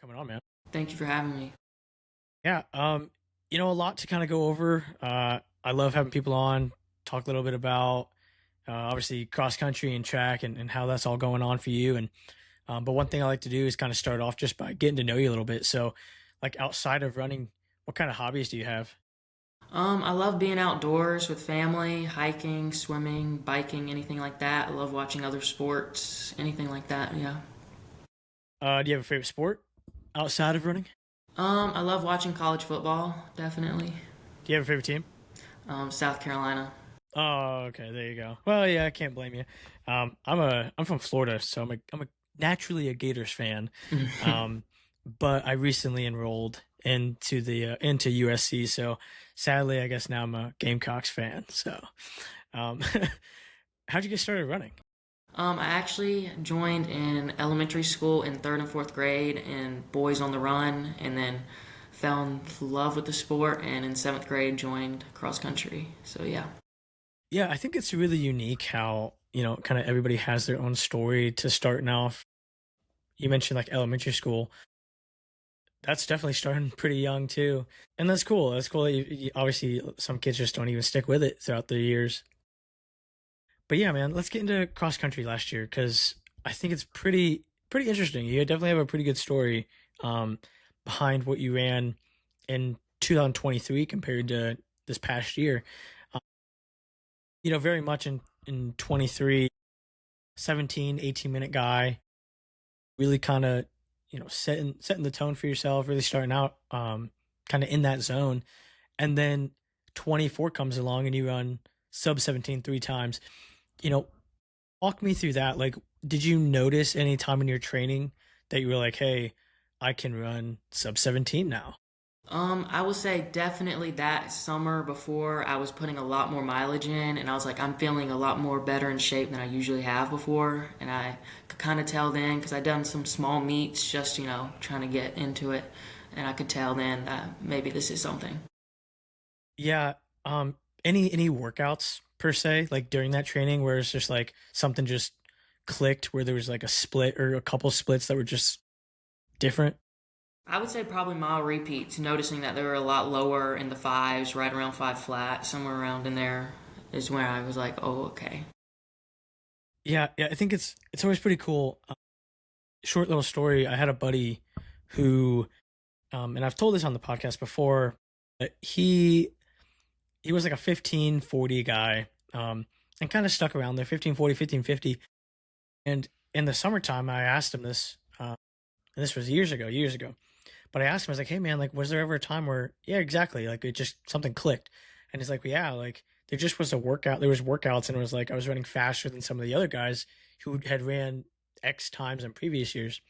coming on, man. Thank you for having me. Yeah, a lot to kind of go over. I love having people on, talk a little bit about obviously cross country and track and how that's all going on for you. And but one thing I like to do is kind of start off just by getting to know you a little bit. So, like outside of running, what kind of hobbies do you have? I love being outdoors with family, hiking, swimming, biking, anything like that. I love watching other sports, anything like that. Yeah. Do you have a favorite sport outside of running? I love watching college football, definitely. Do you have a favorite team? South Carolina. Oh, okay, there you go. Well, yeah, I can't blame you. I'm from Florida, so I'm a naturally a Gators fan. Um, but I recently enrolled into USC, so sadly, I guess now I'm a Gamecocks fan. So, um, how'd you get started running? I actually joined in elementary school in third and fourth grade in Boys on the Run, and then fell in love with the sport, and in seventh grade joined cross country. So yeah. Yeah, I think it's really unique how kind of everybody has their own story to starting off. You mentioned like elementary school. That's definitely starting pretty young too, and that's cool. That's cool that obviously some kids just don't even stick with it throughout the years. But yeah, man, let's get into cross country last year because I think it's pretty interesting. You definitely have a pretty good story um, behind what you ran in 2023 compared to this past year. Um, very much in 23, 17, 18-minute guy, really kind of setting the tone for yourself, really starting out kind of in that zone, and then 24 comes along and you run sub 17 three times. You know, walk me through that. Like, did you notice any time in your training that you were like, hey, I can run sub 17 now? I would say definitely that summer before I was putting a lot more mileage in, and I was like, I'm feeling a lot more better in shape than I usually have before, and I could kind of tell then because I'd done some small meets just trying to get into it, and I could tell then that maybe this is something. Yeah. Um, any workouts per se, like during that training where it's just like something just clicked where there was like a split or a couple splits that were just different? I would say probably mile repeats, noticing that they were a lot lower in the fives, right around five flat, somewhere around in there is where I was like, oh, okay. Yeah, I think it's always pretty cool. Short little story. I had a buddy who, and I've told this on the podcast before, but he was like a 1540 guy, and kind of stuck around there 1540, 1550. And in the summertime, I asked him this, and this was years ago. But I asked him, I was like, hey man, like, was there ever a time where, yeah, exactly, like it just something clicked? And he's like, well, yeah, like there just was a workout. There was workouts, and it was like I was running faster than some of the other guys who had ran X times in previous years.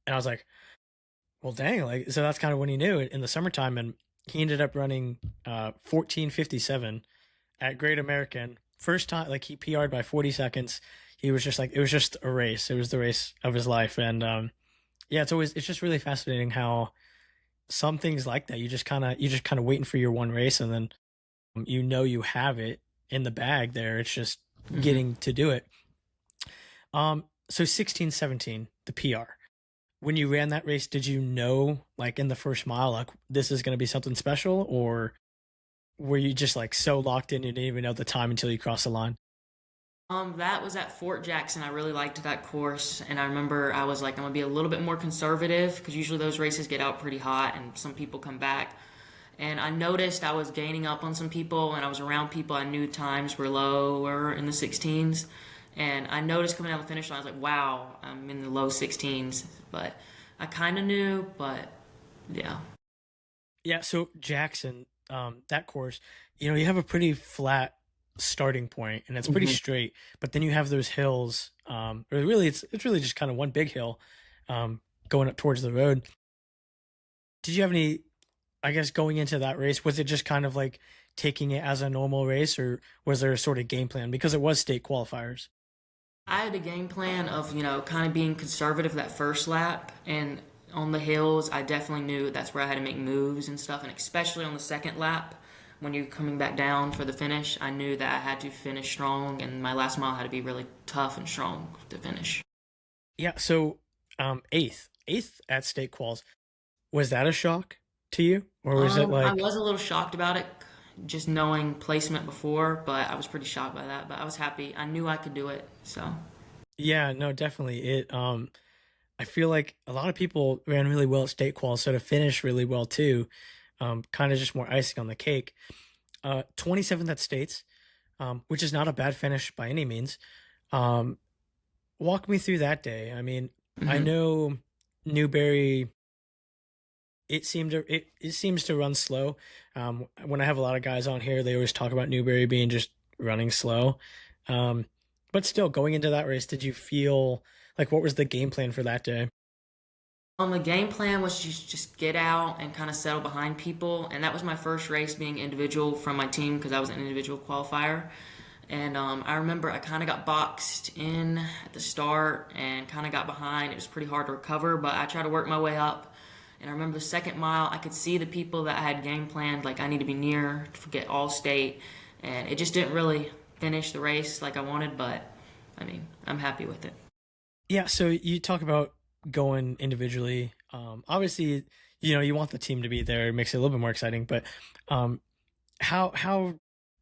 And I was like, well, dang, like so that's kind of when he knew it in the summertime, and he ended up running 14:57 at Great American. First time, like he PR'd by 40 seconds. He was just like, it was just a race. It was the race of his life. And yeah, it's just really fascinating how some things like that, you just kind of waiting for your one race and then you have it in the bag there. It's just Hmm. getting to do it. So 16, 17, the PR. When you ran that race, did you know like in the first mile, like this is going to be something special, or were you just like so locked in you didn't even know the time until you crossed the line? That was at Fort Jackson. I really liked that course, and I remember I was like, I'm gonna be a little bit more conservative because usually those races get out pretty hot, and some people come back. And I noticed I was gaining up on some people, and I was around people I knew times were lower in the 16s. And I noticed coming down the finish line, I was like, wow, I'm in the low 16s. But I kind of knew, but yeah. Yeah, so Jackson, that course, you have a pretty flat starting point and it's pretty Hmm. straight, but then you have those hills, or really it's really just kind of one big hill, going up towards the road. Did you have any, I guess, going into that race, was it just kind of like taking it as a normal race, or was there a sort of game plan because it was state qualifiers? I had a game plan of, kind of being conservative that first lap. And on the hills, I definitely knew that's where I had to make moves and stuff. And especially on the second lap, when you're coming back down for the finish, I knew that I had to finish strong. And my last mile had to be really tough and strong to finish. Yeah, so eighth. 8th at state quals. Was that a shock to you, or was it I like, was a little shocked about it, just knowing placement before, but I was pretty shocked by that. But I was happy. I knew I could do it, so. yeah, no, definitely. I feel like a lot of people ran really well at state quals, so to finish really well too, kind of just more icing on the cake. 27th at states, which is not a bad finish by any means. Um, Walk me through that day. I mean, I Mhm. know Newberry. It seems to run slow. When I have a lot of guys on here, they always talk about Newberry being just running slow. Um, but still, going into that race, did you feel like what was the game plan for that day? The game plan was just get out and kind of settle behind people, and that was my first race being individual from my team because I was an individual qualifier. And I remember I kind of got boxed in at the start and kind of got behind. It was pretty hard to recover, but I tried to work my way up. And I remember the second mile, I could see the people that I had game planned, like I need to be near to get all state, and it just didn't really finish the race like I wanted. But I mean, I'm happy with it. Yeah, so you talk about going individually. Obviously, you want the team to be there. It makes it a little bit more exciting. But um, how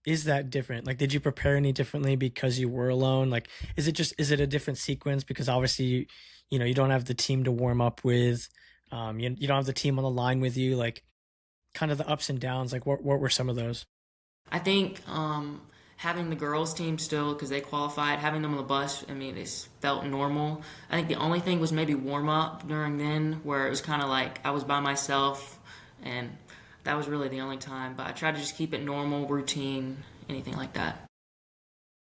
is that different? Like, did you prepare any differently because you were alone? Like, is it a different sequence because obviously you don't have the team to warm up with. You don't have the team on the line with you. Like, kind of the ups and downs. Like, what were some of those? I think having the girls' team still, because they qualified, having them on the bus, I mean, it felt normal. I think the only thing was maybe warm up during then, where it was kind of like I was by myself, and that was really the only time. But I tried to just keep it normal, routine, anything like that.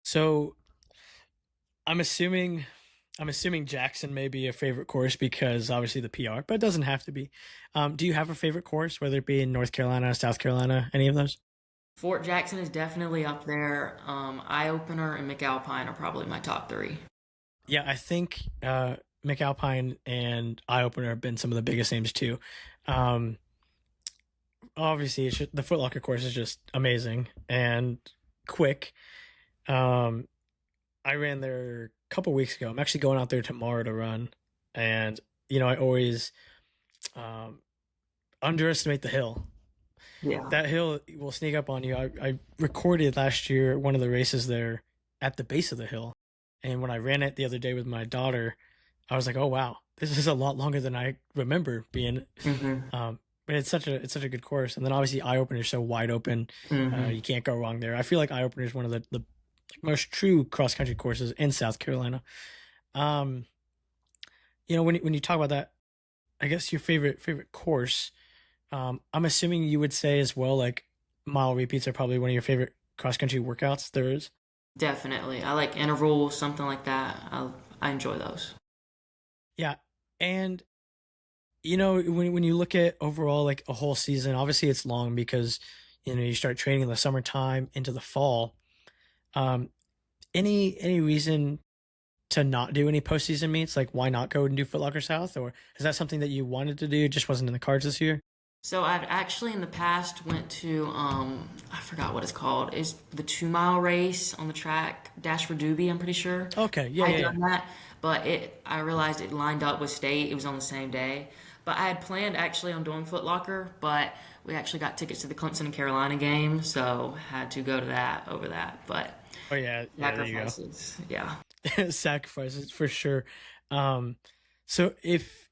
So I'm assuming I'm assuming Jackson may be a favorite course because obviously the PR, but it doesn't have to be. Do you have a favorite course, whether it be in North Carolina, South Carolina, any of those? Fort Jackson is definitely up there. Eye Opener and McAlpine are probably my top three. Yeah, I think McAlpine and Eye Opener have been some of the biggest names too. Um, Obviously, the Foot Locker course is just amazing and quick. Um, I ran there a couple weeks ago. I'm actually going out there tomorrow to run, and I always um, underestimate the hill. Yeah. That hill will sneak up on you. I recorded last year one of the races there at the base of the hill, and when I ran it the other day with my daughter, I was like, "Oh wow, this is a lot longer than I remember being." hmm But it's such a good course, and then obviously Eye Opener is so wide open, hmm you can't go wrong there. I feel like Eye Opener is one of the most true cross country courses in South Carolina. Um, when you talk about that, I guess your favorite course. I'm assuming you would say as well, like mile repeats are probably one of your favorite cross country workouts there is. Definitely. I like interval, something like that. I enjoy those. Yeah, and when you look at overall like a whole season, obviously it's long because you start training in the summertime into the fall. Um, any reason to not do any postseason meets? Like, why not go and do Foot Locker South? Or is that something that you wanted to do, just wasn't in the cards this year? So I've actually in the past went to I forgot what it's called. Is the 2 mile race on the track Dash for Doobie? I'm pretty sure. Okay, yeah, I yeah, had yeah. done that, but I realized it lined up with state. It was on the same day. But I had planned actually on doing Foot Locker, but we actually got tickets to the Clemson and Carolina game, so had to go to that over that. But Oh yeah, yeah. There you sacrifices, yeah. go. Sacrifices for sure. Um, so if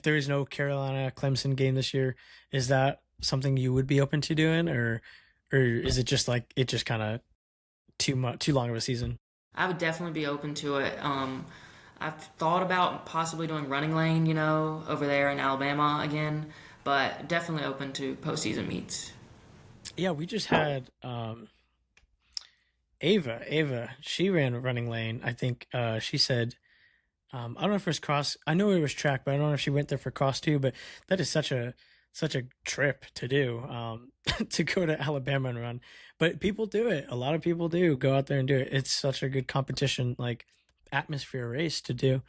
there is no Carolina Clemson game this year, is that something you would be open to doing, or is it just like it just kind of too long of a season? I would definitely be open to it. I've thought about possibly doing running lane, over there in Alabama again, but definitely open to postseason meets. Yeah, we just had Ava. She ran running lane. I think she said I don't know if it was cross. I know it was track, but I don't know if she went there for cross too. But that is such a trip to do, to go to Alabama and run. But people do it. A lot of people do go out there and do it. It's such a good competition, like atmosphere race to do.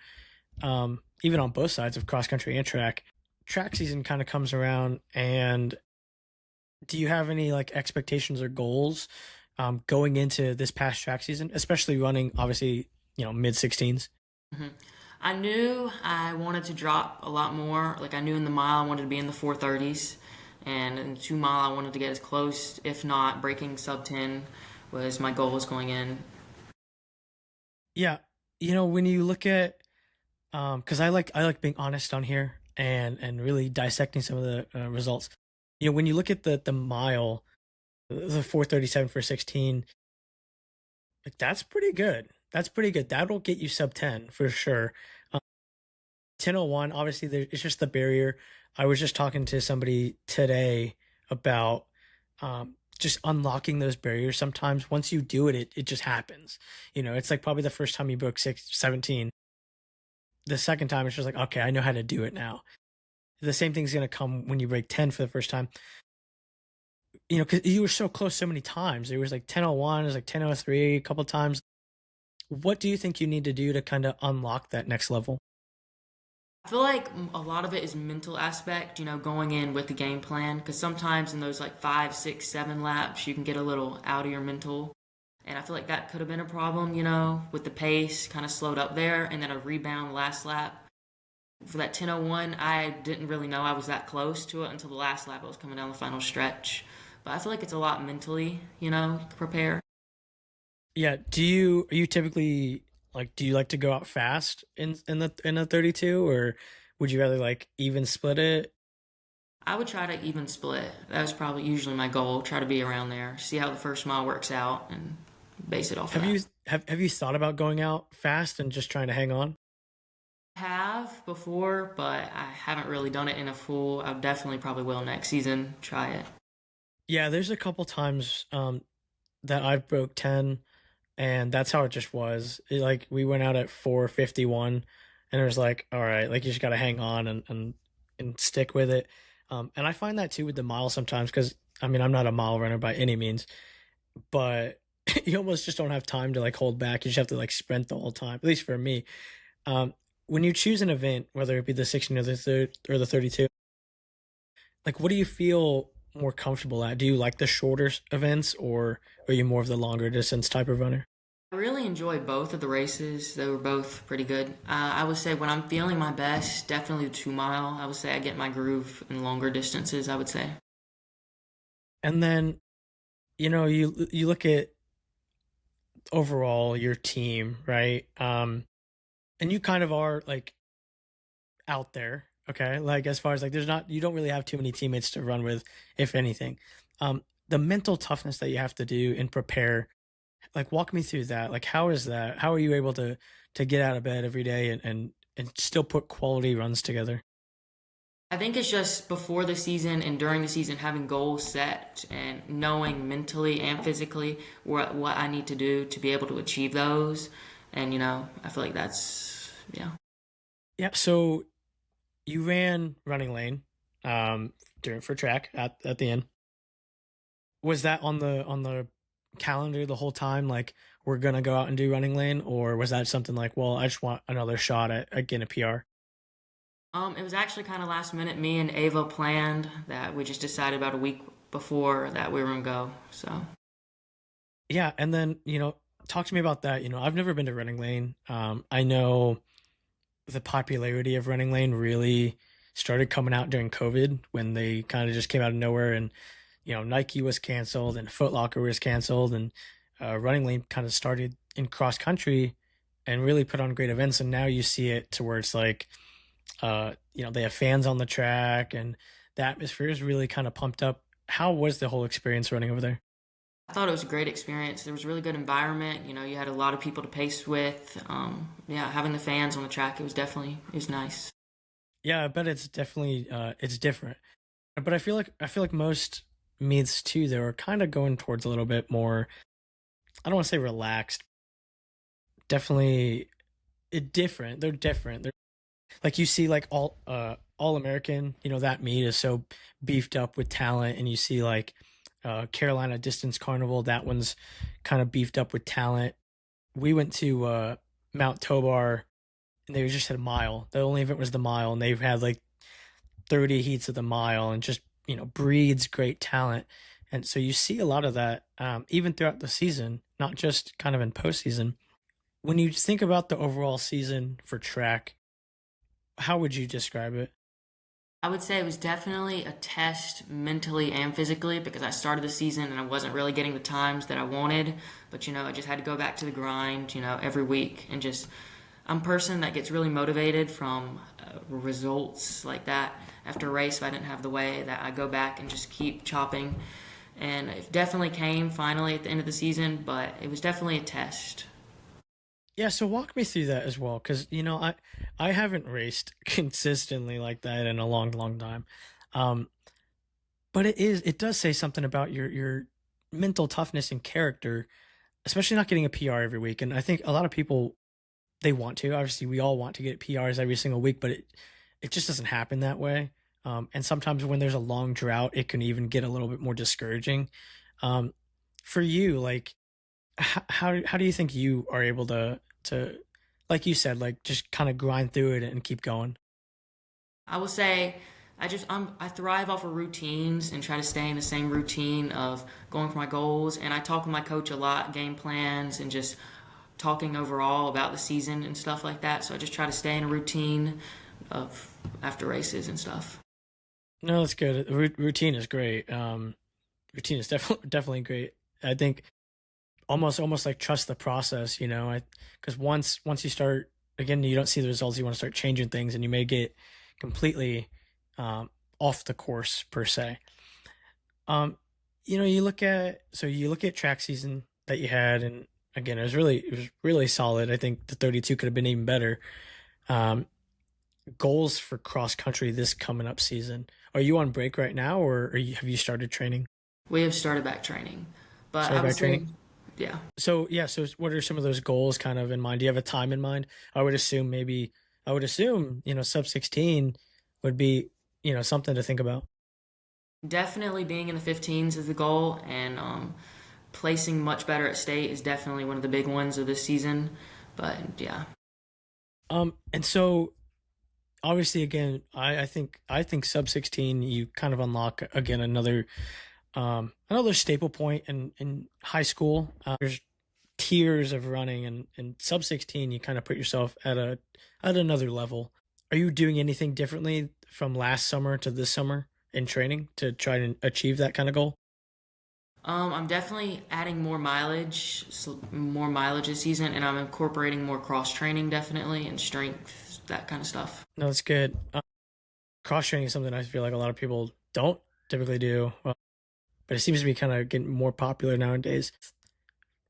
Even on both sides of cross country and track. Track season kind of comes around, and do you have any like expectations or goals going into this past track season, especially running obviously mid 16s? hmm I knew I wanted to drop a lot more. Like I knew in the mile I wanted to be in the 430s, and in the 2 mile I wanted to get as close, if not breaking sub 10, was my goal was going in. Yeah, when you look at because I like being honest on here and really dissecting some of the results. When you look at the mile, the 4:37 for 16, like that's pretty good. That's pretty good. That'll get you sub 10 for sure. 10:01, obviously, it's just the barrier. I was just talking to somebody today about just unlocking those barriers. Sometimes once you do it, it just happens. It's like probably the first time you broke 17. The second time, it's just like, okay, I know how to do it now. The same thing's going to come when you break 10 for the first time. Because you were so close so many times. It was like 10:01, it was like 10:03 a couple times. What do you think you need to do to kind of unlock that next level? I feel like a lot of it is mental aspect, going in with the game plan. Because sometimes in those like 5, 6, 7 laps, you can get a little out of your mental. And I feel like that could have been a problem, with the pace kind of slowed up there and then a rebound last lap. For that 10:01, I didn't really know I was that close to it until the last lap I was coming down the final stretch. But I feel like it's a lot mentally, prepare. Yeah, are you typically like do you like to go out fast in the 32, or would you rather like even split it? I would try to even split. That was probably usually my goal. Try to be around there, see how the first mile works out, and base it off of Have that. you have you thought about going out fast and just trying to hang on? I have before, but I haven't really done it in a full. I definitely probably will next season. Try it. Yeah, there's a couple times that I've broke 10, and that's how it just was. Like we went out at 4:51, and it was like, all right, like you just got to hang on and stick with it. And I find that too with the mile sometimes because I mean I'm not a mile runner by any means, but you almost just don't have time to like hold back. You just have to like sprint the whole time. At least for me. Um, when you choose an event, whether it be the 16 or the 32, like what do you feel more comfortable at? Do you like the shorter events, or are you more of the longer distance type of runner? I really enjoyed both of the races. They were both pretty good. I would say when I'm feeling my best, definitely the 2 mile. I would say I get my groove in longer distances. I would say. And then you look at overall your team, right? And you kind of are like out there, okay? Like as far as like there's not you don't really have too many teammates to run with, if anything. The mental toughness that you have to do and prepare, like walk me through that. Like how is that? How are you able to get out of bed every day and still put quality runs together? I think it's just before the season and during the season having goals set and knowing mentally and physically what I need to do to be able to achieve those. And I feel like that's yeah. Yeah, so you ran running lane during for track at the end. Was that on the calendar the whole time? Like we're gonna go out and do running lane, or was that something like, well, I just want another shot at getting a PR? It was actually kind of last minute. Me and Ava planned that. We just decided about a week before that we were gonna go. So Yeah, and then talk to me about that. I've never been to running lane. I know the popularity of running lane really started coming out during COVID when they kind of just came out of nowhere, and Nike was canceled and Foot Locker was canceled, and running lane kind of started in cross country and really put on great events. And now you see it to where it's like they have fans on the track and the atmosphere is really kind of pumped up. How was the whole experience running over there? I thought it was a great experience. There was a really good environment. You had a lot of people to pace with. Yeah, having the fans on the track, it was nice. Yeah, I bet it's definitely it's different. But I feel like most meets too they were kind of going towards a little bit more, I don't want to say relaxed. Definitely it different. They're different. They're like you see like all American, that meet is so beefed up with talent, and you see like Carolina Distance Carnival, that one's kind of beefed up with talent. We went to Mount Tobar, and they just had a mile. The only event was the mile, and they've had like 30 heats of the mile, and just breeds great talent. And so you see a lot of that even throughout the season, not just kind of in postseason. When you think about the overall season for track, how would you describe it? I would say it was definitely a test mentally and physically because I started the season and I wasn't really getting the times that I wanted. But, I just had to go back to the grind, every week and just, I'm a person that gets really motivated from results like that. After a race, if I didn't have the way, that I go back and just keep chopping. And it definitely came finally at the end of the season, but it was definitely a test. Yeah, so walk me through that as well, because I haven't raced consistently like that in a long, long time. Um, but it does say something about your mental toughness and character, especially not getting a PR every week. And I think a lot of people, they want to. Obviously, we all want to get PRs every single week, but it just doesn't happen that way. And sometimes when there's a long drought, it can even get a little bit more discouraging. Um, for you, like how do you think you are able to like you said, like just kind of grind through it and keep going? I will say I thrive off of routines and try to stay in the same routine of going for my goals. And I talk with my coach a lot, game plans, and just talking overall about the season and stuff like that. So I just try to stay in a routine of after races and stuff. No, that's good. Routine is great. Routine is definitely great. I think almost like trust the process. I because once you start again, you don't see the results. You want to start changing things, and you may get completely um, off the course per se. Um, you look at track season that you had, and again, it was really solid. I think the 32 could have been even better. Um, Goals for cross country this coming up season. Are you on break right now, or have you started training? We have started back training, but I Started would back say, training. yeah, So yeah, so what are some of those goals kind of in mind? Do you have a time in mind? I would assume, sub 16 would be, something to think about. definitely being in the 15s is the goal, and placing much better at state is definitely one of the big ones of this season. But yeah. And so obviously again, I think sub 16 you kind of unlock again another staple point in high school. There's tiers of running, and sub 16 you kind of put yourself at another level. Are you doing anything differently from last summer to this summer in training to try and achieve that kind of goal? I'm definitely adding more mileage this season, and I'm incorporating more cross training definitely and strength, that kind of stuff. No, that's good. Cross training is something I feel like a lot of people don't typically do, but it seems to be kind of getting more popular nowadays.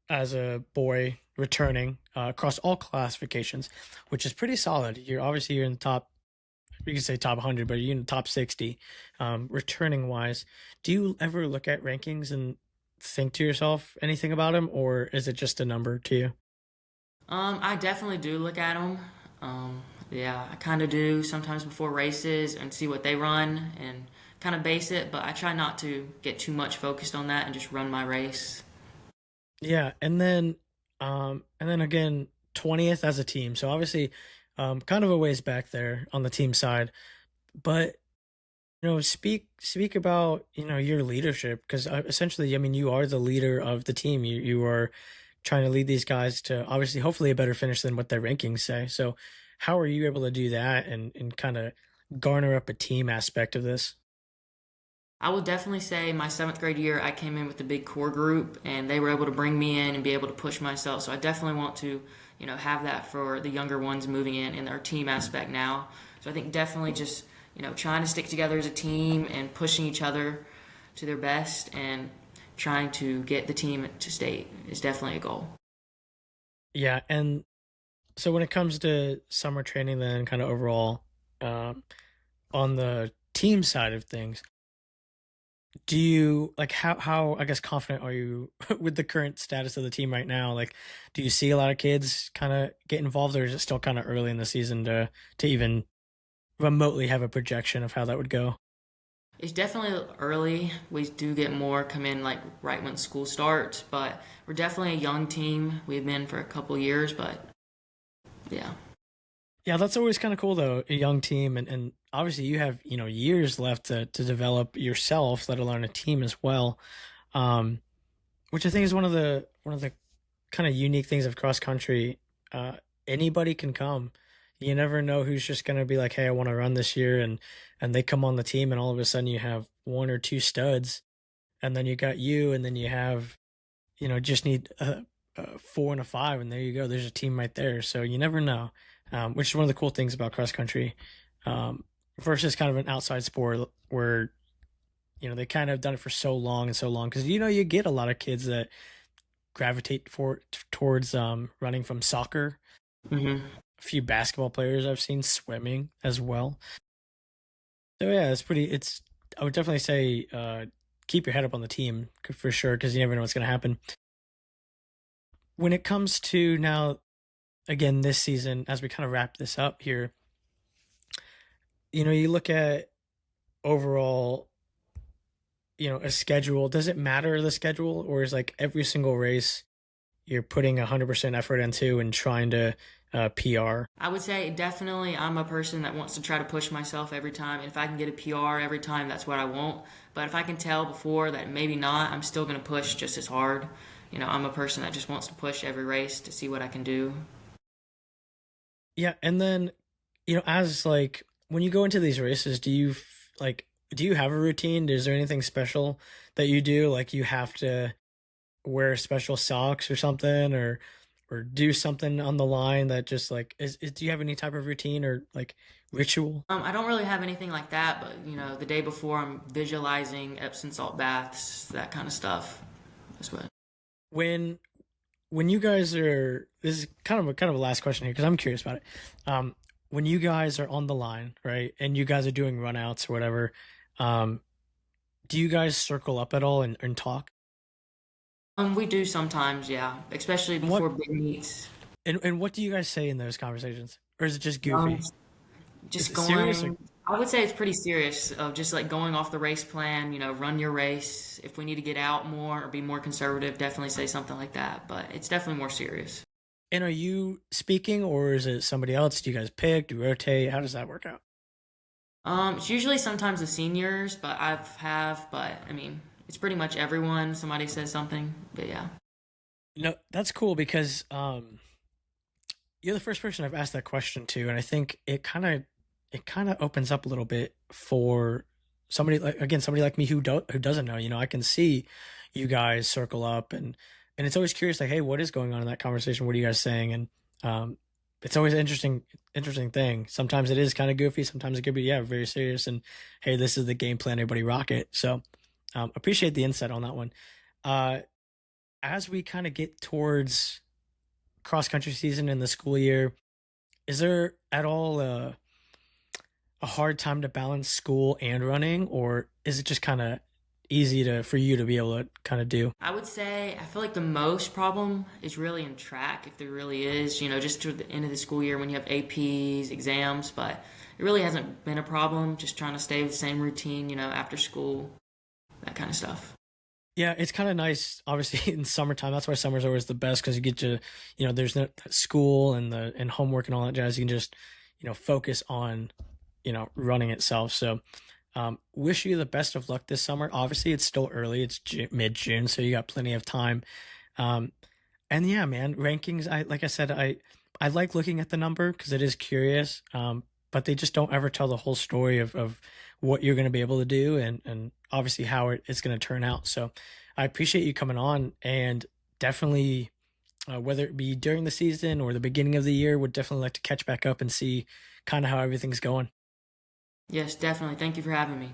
As a boy returning across all classifications, which is pretty solid. You're in the top, you can say top 100, but you're in the top 60 returning wise. Do you ever look at rankings and think to yourself anything about them, or is it just a number to you? I definitely do look at them. Yeah, I kind of do sometimes before races and see what they run and kind of base it, but I try not to get too much focused on that and just run my race. Yeah, and then again, 20th as a team. So obviously, kind of a ways back there on the team side, but speak about your leadership because essentially, I mean, you are the leader of the team. You are trying to lead these guys to obviously, hopefully, a better finish than what their rankings say. So, how are you able to do that and kind of garner up a team aspect of this? I would definitely say my seventh grade year, I came in with the big core group, and they were able to bring me in and be able to push myself. So I definitely want to, have that for the younger ones moving in our team aspect now. So I think definitely just, trying to stick together as a team and pushing each other to their best and trying to get the team to state is definitely a goal. Yeah, and so when it comes to summer training, then kind of overall, um, on the team side of things, do you like how I guess confident are you with the current status of the team right now? Like, do you see a lot of kids kind of get involved, or is it still kind of early in the season to even remotely have a projection of how that would go? It's definitely early. We do get more come in like right when school starts, but we're definitely a young team. We've been for a couple years, but yeah. Yeah, that's always kind of cool though, a young team, and obviously you have years left to develop yourself, let alone a team as well. Um, which I think is one of the kind of unique things of cross country. uh, anybody can come. You never know who's just going to be like, "Hey, I want to run this year," and they come on the team, and all of a sudden you have one or two studs, and then you got you, and then you have just need a four and a five, and there you go. There's a team right there. So you never know, which is one of the cool things about cross country, um, versus kind of an outside sport where they kind of done it for so long and so long because you get a lot of kids that gravitate towards running from soccer. Hmm. A few basketball players I've seen swimming as well. So yeah, it's pretty. It's I would definitely say keep your head up on the team for sure because you never know what's going to happen. When it comes to now, again this season, as we kind of wrap this up here, you look at overall, a schedule. Does it matter the schedule, or is like every single race you're putting 100% effort into and trying to PR? I would say definitely I'm a person that wants to try to push myself every time. If I can get a PR every time, that's what I want. But if I can tell before that maybe not, I'm still going to push just as hard. I'm a person that just wants to push every race to see what I can do. Yeah, and then as like when you go into these races, like do you have a routine? Is there anything special that you do? Like you have to wear special socks or something, or do something on the line that just like do you have any type of routine or like ritual? I don't really have anything like that, but the day before I'm visualizing Epsom salt baths, that kind of stuff. That's what. When you guys are this is kind of a last question here because I'm curious about it. When you guys are on the line, right, and you guys are doing runouts or whatever, um, do you guys circle up at all and talk? We do sometimes, yeah, especially And what before big meets. and what do you guys say in those conversations, or is it just Um, goofy? Is just it serious or going. I would say it's pretty serious. Of just like going off the race plan. Run your race. If we need to get out more or be more conservative, definitely say something like that. But it's definitely more serious. and are you speaking or is it somebody else? Do you guys pick? Do you rotate? How does that work out? It's usually sometimes the seniors, but but I mean, it's pretty much everyone. Somebody says something, but yeah. That's cool because you're the first person I've asked that question to, and I think it kind of opens up a little bit for somebody like me who doesn't know. I can see you guys circle up, and it's always curious, like, hey, what is going on in that conversation? What are you guys saying? And it's always an interesting thing. Sometimes it is kind of goofy. Sometimes it could be very serious. And hey, this is the game plan. Everybody rock it. So appreciate the insight on that one. Uh, as we kind of get towards cross country season in the school year, is there at all a hard time to balance school and running, or is it just kind of easy to for you to be able to kind of do? I would say I feel like the most problem is really in track, if there really is, just to the end of the school year when you have APs, exams, but it really hasn't been a problem, just trying to stay with the same routine, after school, that kind of stuff. Yeah, it's kind of nice. Obviously, in summertime, that's why summer's always the best because you get to, there's no school and homework and all that jazz. You can just, focus on, running itself. So, wish you the best of luck this summer. Obviously, it's still early. It's mid June, so you got plenty of time. Um, and yeah, man, rankings. Like I said, I like looking at the number because it is curious. But they just don't ever tell the whole story of what you're going to be able to do and obviously how it's going to turn out. So I appreciate you coming on and definitely whether it be during the season or the beginning of the year, would definitely like to catch back up and see kind of how everything's going. Yes, definitely. Thank you for having me.